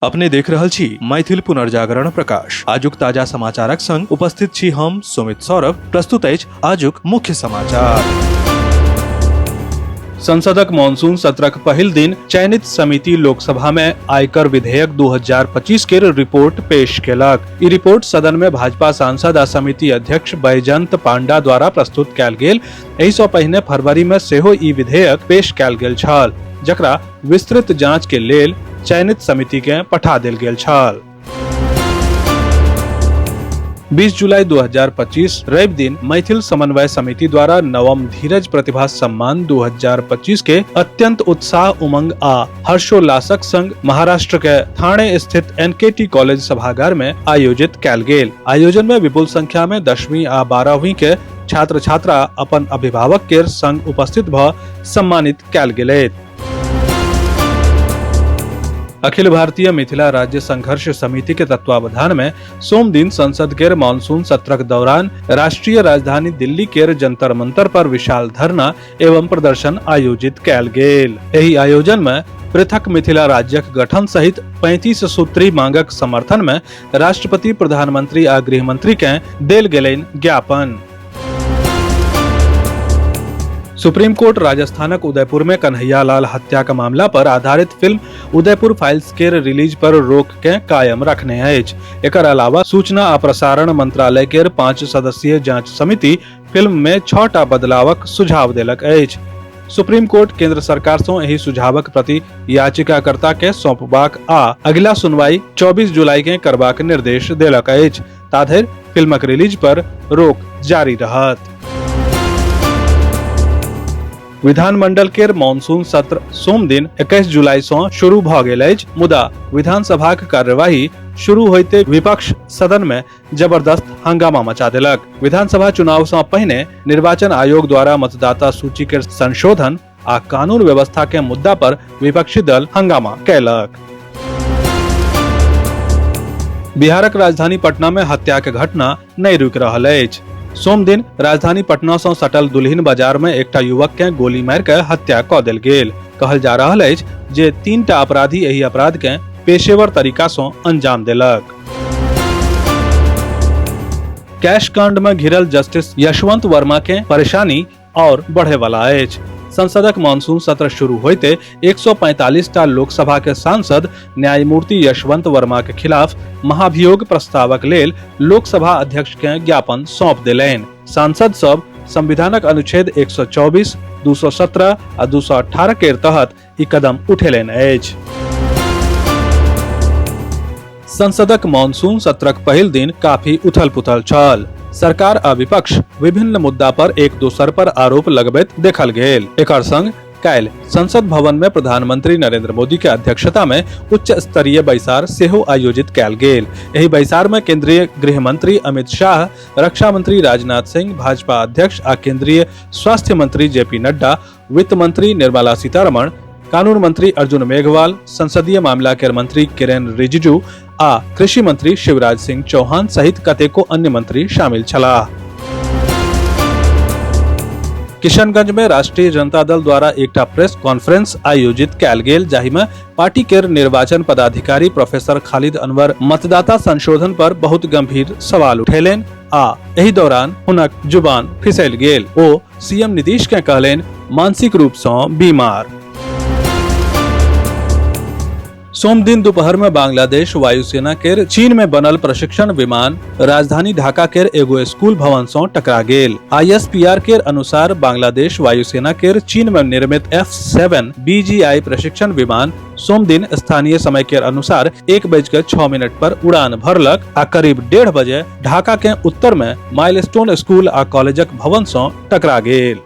अपने देख रहल छी मैथिल पुनर्जागरण प्रकाश। आजुक ताजा समाचारक संग उपस्थित छी हम सुमित सौरभ। प्रस्तुत अछि आजुक मुख्य समाचार। संसदक मॉनसून सत्रक पहिल दिन चयनित समिति लोकसभा में आयकर विधेयक 2025 के रिपोर्ट पेश केलक। ई रिपोर्ट सदन में भाजपा सांसद आ समिति अध्यक्ष बैजयंत पांडा द्वारा प्रस्तुत कयल गेल। एहि सँ पहिने फरवरी में सेहो ई विधेयक पेश कयल गेल छल, जकरा विस्तृत जांच के लेल चयनित समिति के पठा देल गेल छल। 20 जुलाई 2025 रवि दिन मैथिल समन्वय समिति द्वारा नवम धीरज प्रतिभा सम्मान 2025 के अत्यंत उत्साह, उमंग आ हर्षोल्लासक संग महाराष्ट्र के ठाणे स्थित NKT कॉलेज सभागार में आयोजित कयल गेल। आयोजन में विपुल संख्या में 10वीं आ 12वीं के छात्र छात्रा अपन अभिभावक के संग उपस्थित भ सम्मानित कयल गेल। अखिल भारतीय मिथिला राज्य संघर्ष समिति के तत्वावधान में सोम दिन संसद के मानसून सत्रक दौरान राष्ट्रीय राजधानी दिल्ली के जंतर मंतर पर विशाल धरना एवं प्रदर्शन आयोजित कयल गेल। एहि आयोजन में पृथक मिथिला राज्यक गठन सहित 35 सूत्री मांगक समर्थन में राष्ट्रपति, प्रधानमंत्री आ गृह मंत्री के देल गेलैन ज्ञापन। सुप्रीम कोर्ट राजस्थानक उदयपुर में कन्हैया लाल हत्या का मामला पर आधारित फिल्म उदयपुर फाइल्स के रिलीज पर रोक के कायम रखने अछि। एकर अलावा सूचना आ प्रसारण मंत्रालय के 5 सदस्यीय जांच समिति फिल्म में 6टा बदलावक सुझाव देलक अछि। सुप्रीम कोर्ट केंद्र सरकार सँ एहि सुझावक प्रति याचिकाकर्ता के सौंपबाक आ अगिला सुनवाई 24 जुलाई के करबाक निर्देश देलक अछि। ताधरि फिल्मक रिलीज पर रोक जारी रहत। विधानमंडल के मॉनसून सत्र सोम दिन 21 जुलाई से शुरू भ गेल अछि, मुदा विधानसभाक कार्यवाही शुरू होइते विपक्ष सदन में जबरदस्त हंगामा मचा देलक। विधानसभा चुनाव से पहिने निर्वाचन आयोग द्वारा मतदाता सूची के संशोधन आ कानून व्यवस्था के मुद्दा पर विपक्षी दल हंगामा कयलक। बिहारक राजधानी पटना में हत्या के घटना नहीं रुकि रहल अछि। सोम दिन राजधानी पटना से सटल दुल्हिन बाजार में एकटा युवक के गोली मार के हत्या क देल गेल। कहल जा रहल अछि जे 3टा अपराधी एहि अपराध के पेशेवर तरीका से अंजाम देलक। कैश कांड में घिरल जस्टिस यशवंत वर्मा के परेशानी और बढ़े वाला अछि। संसदक मॉनसून सत्र शुरू होइते 145टा लोकसभा के सांसद न्यायमूर्ति यशवंत वर्मा के खिलाफ महाभियोग प्रस्तावक लेल लोकसभा अध्यक्ष के ज्ञापन सौंप देलनि। सांसद सब संविधानक अनुच्छेद 124, 217 आ 218 के तहत ई कदम उठेलनि अछि। संसदक मॉनसून सत्रक पहिल दिन काफी उथल पुथल छल। सरकार आ विपक्ष विभिन्न मुद्दा पर एक दोसर पर आरोप लगबैत देखल गेल। एकर संग काल्हि संसद भवन में प्रधानमंत्री नरेंद्र मोदी के अध्यक्षता में उच्च स्तरीय बैसार सेहो आयोजित कयल गेल। एहि बैसार में केंद्रीय गृह मंत्री अमित शाह, रक्षा मंत्री राजनाथ सिंह, भाजपा अध्यक्ष आ केंद्रीय स्वास्थ्य मंत्री JP नड्डा, वित्त मंत्री निर्मला सीतारमण, कानून मंत्री अर्जुन मेघवाल, संसदीय मामला के मंत्री किरेन रिजिजू आ कृषि मंत्री शिवराज सिंह चौहान सहित कतेको अन्य मंत्री शामिल छलाह। किशनगंज में राष्ट्रीय जनता दल द्वारा एकटा प्रेस कॉन्फ्रेंस आयोजित कयल गेल, जाहि में पार्टी के निर्वाचन पदाधिकारी प्रोफेसर खालिद अनवर मतदाता संशोधन पर बहुत गंभीर सवाल उठेलनि आ एहि दौरान हुनक जुबान फिसल गेल। ओ सीएम नीतीश के कहलनि मानसिक रूप से बीमार। सोम दिन दोपहर में बांग्लादेश वायुसेना के चीन में बनल प्रशिक्षण विमान राजधानी ढाका के एगो स्कूल भवन से टकरा गेल। ISPR के अनुसार बांग्लादेश वायुसेना के चीन में निर्मित F-7 BGI प्रशिक्षण विमान सोम दिन स्थानीय समय के अनुसार 1:06 पर उड़ान भरलक आ करीब 1:30 बजे ढाका के उत्तर में माइलस्टोन स्कूल आ कॉलेजक भवन से टकरा गेल।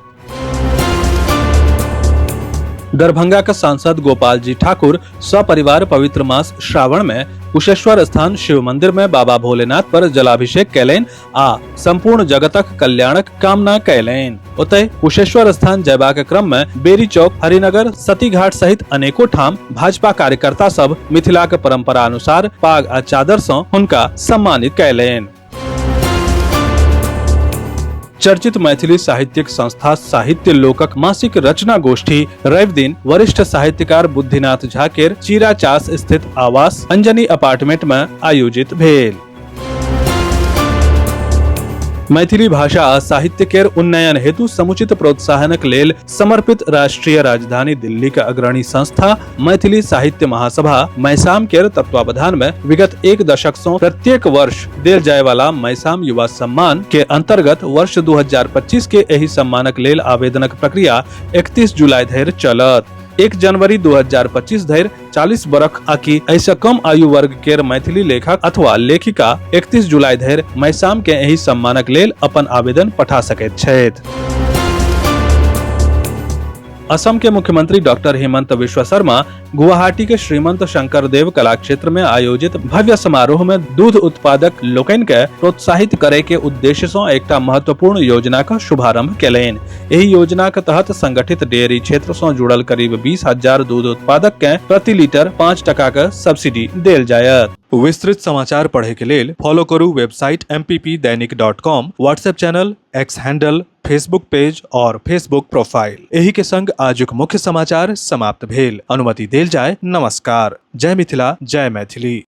दरभंगा के सांसद गोपाल जी ठाकुर सपरिवार पवित्र मास श्रावण में कुशेश्वर स्थान शिव मंदिर में बाबा भोलेनाथ पर जलाभिषेक कयलनि आ संपूर्ण जगतक कल्याणक कामना कयलनि। ओतय कुशेश्वर स्थान जयबाक क्रम में बेरी चौक, हरिनगर, सती घाट सहित अनेको ठाम भाजपा कार्यकर्ता सब मिथिलाक परंपरा अनुसार पाग आ चादर सँ हुनका सम्मानित कयलनि। चर्चित मैथिली साहित्यिक संस्था साहित्य लोकक मासिक रचना गोष्ठी रवि दिन वरिष्ठ साहित्यकार बुद्धिनाथ झा के चीराचास स्थित आवास अंजनी अपार्टमेंट में आयोजित भेल। मैथिली भाषा आ साहित्य केर उन्नयन हेतु समुचित प्रोत्साहनक लेल समर्पित राष्ट्रीय राजधानी दिल्ली के अग्रणी संस्था मैथिली साहित्य महासभा मैसाम केर तत्वावधान में विगत एक दशक से प्रत्येक वर्ष देल जाय वाला मैसाम युवा सम्मान के अंतर्गत वर्ष 2025 के एही सम्मानक लेल आवेदनक प्रक्रिया 31 जुलाई धरि चलत। 1 जनवरी 2025 धरि 40 बरख आकि ऐसे कम आयु वर्ग केर मैथिली लेखक अथवा लेखिका 31 जुलाई धरि मैसाम के एही सम्मानक लेल अपन आवेदन पठा सकैत छथि। असम के मुख्यमंत्री डॉक्टर हेमंत बिश्व शर्मा गुवाहाटी के श्रीमंत शंकरदेव कला क्षेत्र में आयोजित भव्य समारोह में दूध उत्पादक लोकनि के प्रोत्साहित करे के उद्देश्य से एकटा महत्वपूर्ण योजना का शुभारंभ केलनि। एही योजना के तहत संगठित डेयरी क्षेत्र से जुड़ल करीब 20,000 दूध उत्पादक के प्रति लीटर 5 टका के सब्सिडी देल जायत। विस्तृत समाचार पढ़े के लेल फॉलो करू वेबसाइट mppदैनिक.com, WhatsApp channel, X handle, Facebook page और फेसबुक प्रोफाइल। एही के संग आजुक मुख्य समाचार समाप्त भेल। अनुमति देल जाय। नमस्कार। जय मिथिला, जय मैथिली।